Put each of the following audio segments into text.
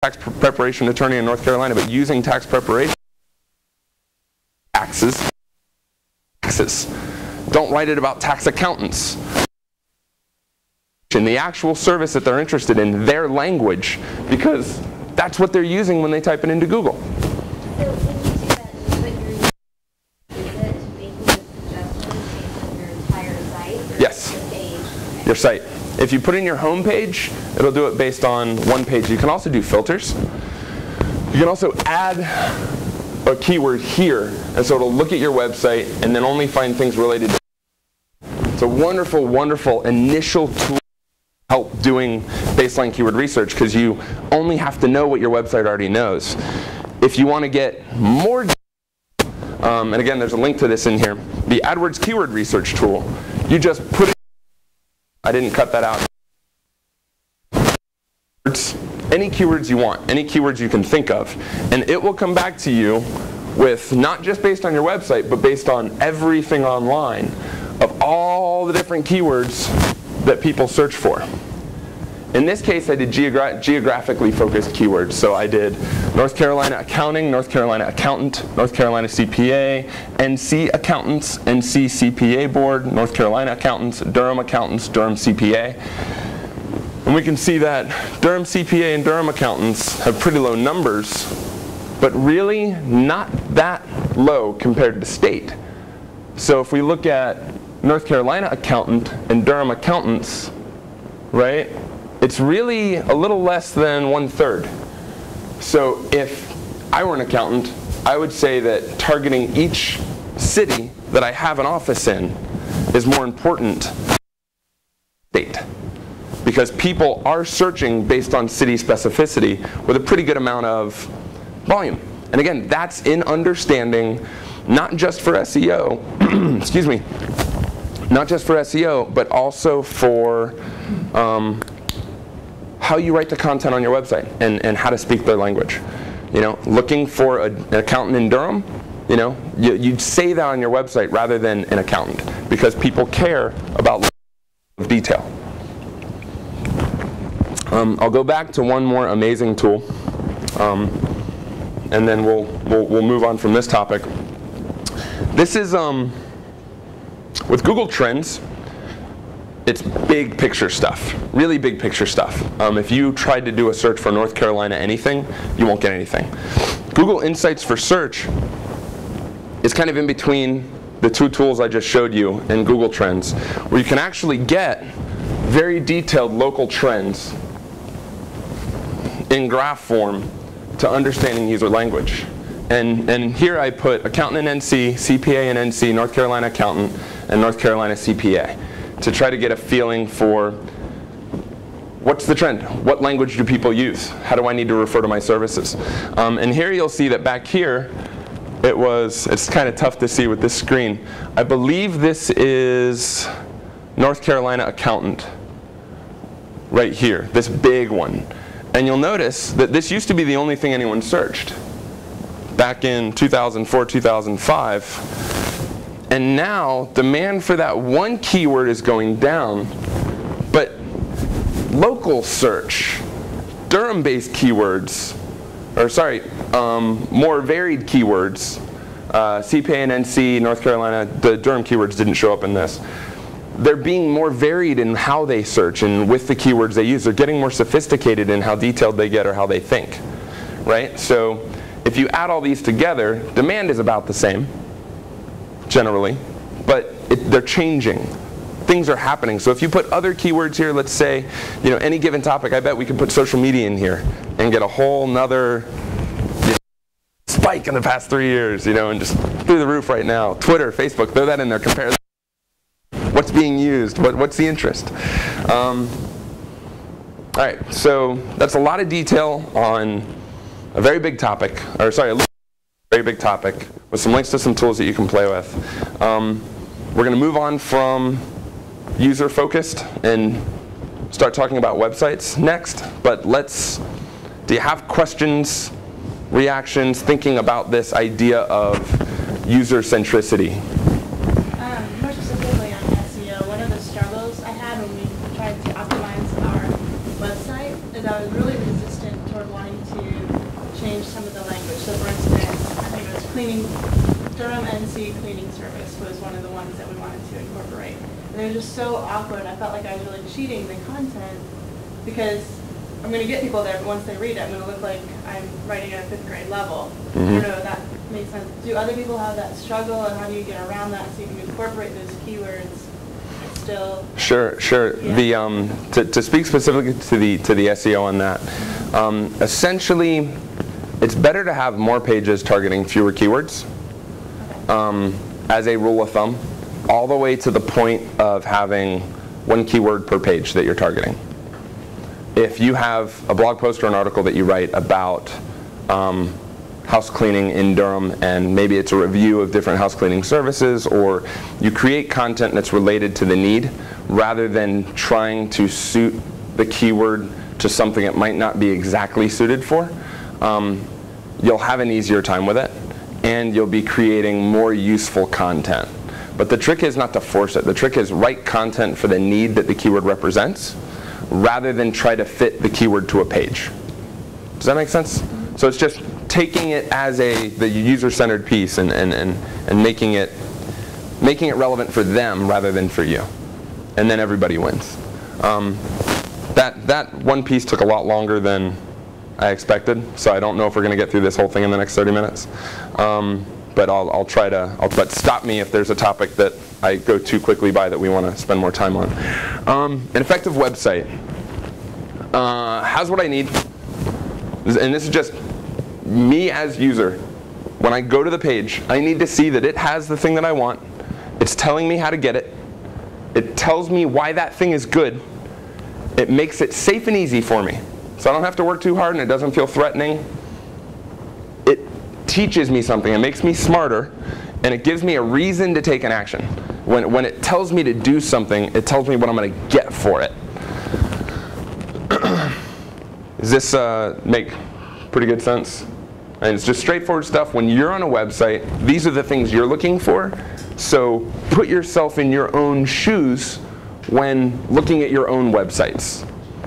tax preparation attorney in North Carolina, but using tax preparation, taxes. Don't write it about tax accountants. In the actual service that they're interested in, their language, because that's what they're using when they type it into Google. So when you do that, what you're using, is it making a suggestion based on your entire site? Or Yes. the page? Your site. If you put in your home page, it'll do it based on one page. You can also do filters. You can also add a keyword here, and so it'll look at your website and then only find things related to it. It's a wonderful, wonderful initial tool to help doing baseline keyword research, because you only have to know what your website already knows. If you want to get more, and again, there's a link to this in here, the Adwords keyword research tool, you just put it, I didn't cut that out. Any keywords you want, any keywords you can think of, and it will come back to you with, not just based on your website, but based on everything online of all the different keywords that people search for. In this case, I did geographically focused keywords. So I did North Carolina accounting, North Carolina accountant, North Carolina CPA, NC accountants, NC CPA board, North Carolina accountants, Durham CPA. And we can see that Durham CPA and Durham accountants have pretty low numbers, but really not that low compared to state. So if we look at North Carolina accountant and Durham accountants, right, it's really a little less than 1/3. So if I were an accountant, I would say that targeting each city that I have an office in is more important than state, because people are searching based on city specificity with a pretty good amount of volume. And again, that's in understanding not just for SEO, excuse me, not just for SEO, but also for how you write the content on your website and how to speak their language. You know, looking for an accountant in Durham, you know, you'd say that on your website rather than an accountant, because people care about detail. I'll go back to one more amazing tool, and then we'll move on from this topic. This is with Google Trends. It's big picture stuff, really big picture stuff. If you tried to do a search for North Carolina anything, you won't get anything. Google Insights for search is kind of in between the two tools I just showed you and Google Trends, where you can actually get very detailed local trends in graph form to understanding user language. And here I put accountant in NC, CPA in NC, North Carolina accountant, and North Carolina CPA, to try to get a feeling for what's the trend? What language do people use? How do I need to refer to my services? And here you'll see that back here, it's kind of tough to see with this screen. I believe this is North Carolina accountant right here, this big one. And you'll notice that this used to be the only thing anyone searched back in 2004, 2005. And now demand for that one keyword is going down, but local search, Durham-based keywords, or sorry, more varied keywords, CPA and NC, North Carolina, the Durham keywords didn't show up in this. They're being more varied in how they search and with the keywords they use. They're getting more sophisticated in how detailed they get or how they think, right? So if you add all these together, demand is about the same, generally, but they're changing. Things are happening. So if you put other keywords here, let's say, you know, any given topic, I bet we could put social media in here and get a whole nother spike in the past 3 years, you know, and just through the roof right now. Twitter, Facebook, throw that in there, compare what's being used, what's the interest. All right, so that's a lot of detail on a very big topic, or sorry, a very big topic with some links to some tools that you can play with. We're going to move on from user-focused and start talking about websites next, but do you have questions, reactions, thinking about this idea of user centricity? More specifically on SEO, one of the struggles I had when we tried to optimize our website is I was really resistant toward wanting to change some of the language. So for instance, I think it was Durham NC cleaning service was one of the ones that we wanted to incorporate. And it was just so awkward. I felt like I was really cheating the content because I'm going to get people there, but once they read it, I'm going to look like I'm writing at a 5th grade level. I don't know if that makes sense. Do other people have that struggle, and how do you get around that so you can incorporate those keywords and still? Sure. Yeah. To speak specifically to the SEO on that, essentially, it's better to have more pages targeting fewer keywords. As a rule of thumb, all the way to the point of having 1 keyword per page that you're targeting. If you have a blog post or an article that you write about house cleaning in Durham, and maybe it's a review of different house cleaning services, or you create content that's related to the need rather than trying to suit the keyword to something it might not be exactly suited for, you'll have an easier time with it, and you'll be creating more useful content. But the trick is not to force it. The trick is write content for the need that the keyword represents, rather than try to fit the keyword to a page. Does that make sense? So it's just taking it as the user-centered piece and making it relevant for them rather than for you. And then everybody wins. That one piece took a lot longer than I expected, so I don't know if we're going to get through this whole thing in the next 30 minutes. But I'll try to, but stop me if there's a topic that I go too quickly by that we want to spend more time on. An effective website has what I need, and this is just me as user. When I go to the page, I need to see that it has the thing that I want. It's telling me how to get it. It tells me why that thing is good. It makes it safe and easy for me, so I don't have to work too hard and it doesn't feel threatening. It teaches me something. It makes me smarter, and it gives me a reason to take an action. When it tells me to do something, it tells me what I'm going to get for it. Does this make pretty good sense? And it's just straightforward stuff. When you're on a website, these are the things you're looking for. So put yourself in your own shoes when looking at your own websites.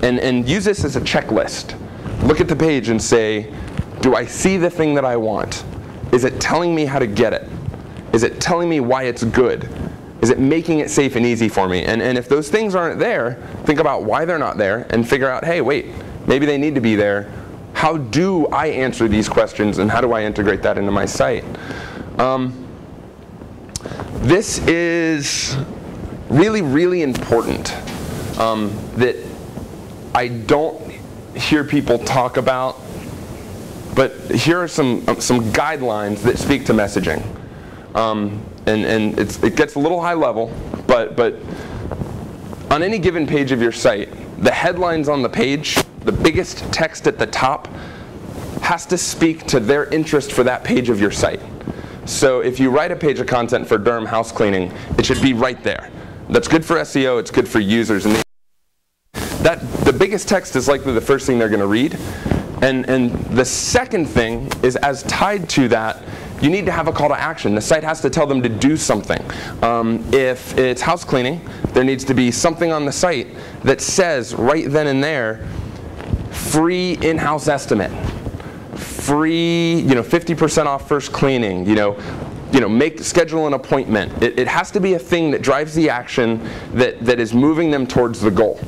And use this as a checklist. Look at the page and say, do I see the thing that I want? Is it telling me how to get it? Is it telling me why it's good? Is it making it safe and easy for me? And if those things aren't there, think about why they're not there and figure out, hey, wait, maybe they need to be there. How do I answer these questions, and how do I integrate that into my site? This is really, really important that I don't hear people talk about, but here are some guidelines that speak to messaging. And it gets a little high level, but on any given page of your site, the headlines on the page, the biggest text at the top, has to speak to their interest for that page of your site. So if you write a page of content for Durham house cleaning, it should be right there. That's good for SEO, it's good for users. And the biggest text is likely the first thing they're going to read. And the second thing is, as tied to that, you need to have a call to action. The site has to tell them to do something. If it's house cleaning, there needs to be something on the site that says right then and there, free in-house estimate, free, 50% off first cleaning, schedule an appointment. It has to be a thing that drives the action that is moving them towards the goal,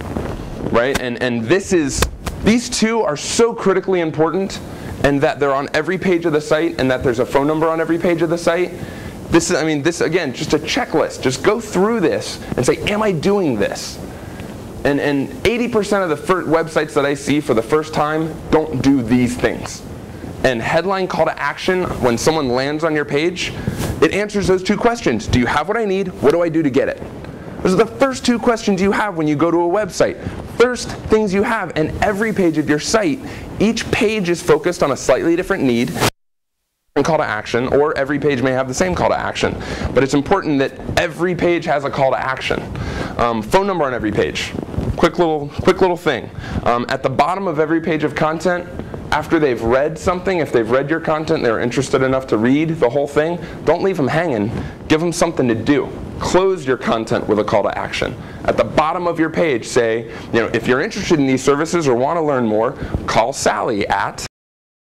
right? And these two are so critically important, and that they're on every page of the site, and that there's a phone number on every page of the site. This again, just a checklist. Just go through this and say, am I doing this? And 80% of the websites that I see for the first time don't do these things. And headline call to action, when someone lands on your page, it answers those two questions. Do you have what I need? What do I do to get it? Those are the first two questions you have when you go to a website. First things you have, and every page of your site, each page is focused on a slightly different need, call to action, or every page may have the same call to action. But it's important that every page has a call to action. Phone number on every page. Quick little thing. At the bottom of every page of content, after they've read something, if they've read your content, they're interested enough to read the whole thing, don't leave them hanging. Give them something to do. Close your content with a call to action. At the bottom of your page, say, if you're interested in these services or want to learn more, call Sally at,